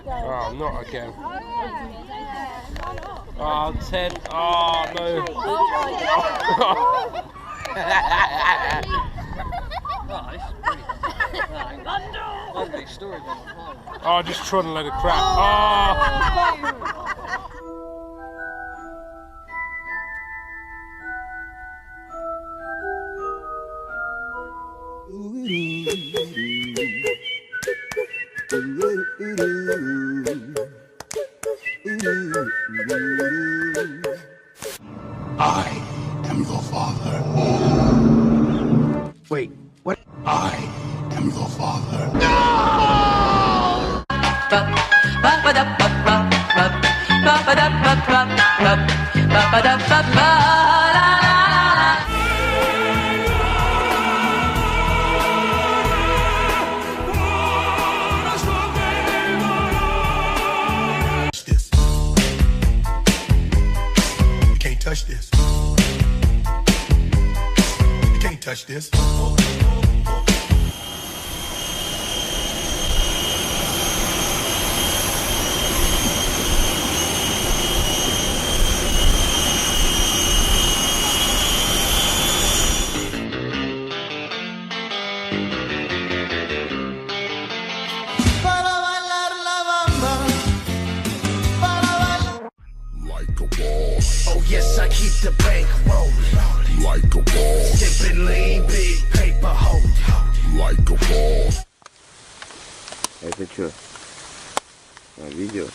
Oh, not again. Oh, Ted. Oh, no. Oh, just trod a load of crap. Oh. I am your father. Wait, what? I am your father. You can't touch this. You can't touch this. Like a boss. Oh yes, I keep the bank rolling. Like a boss. Sipping lean, big paper holding. Like a boss. Это что? А, видео?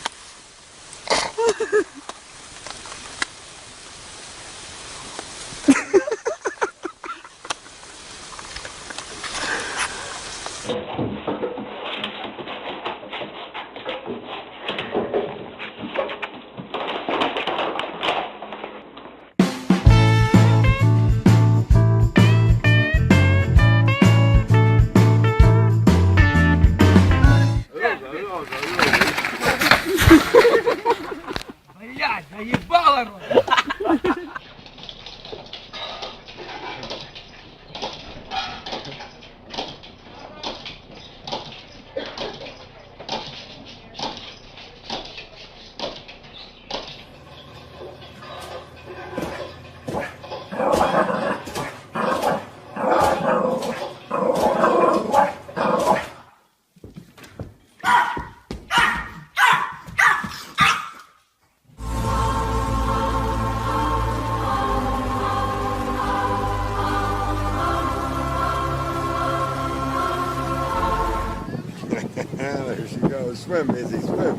Блядь, заебало! There she goes. Swim, Izzy, swim.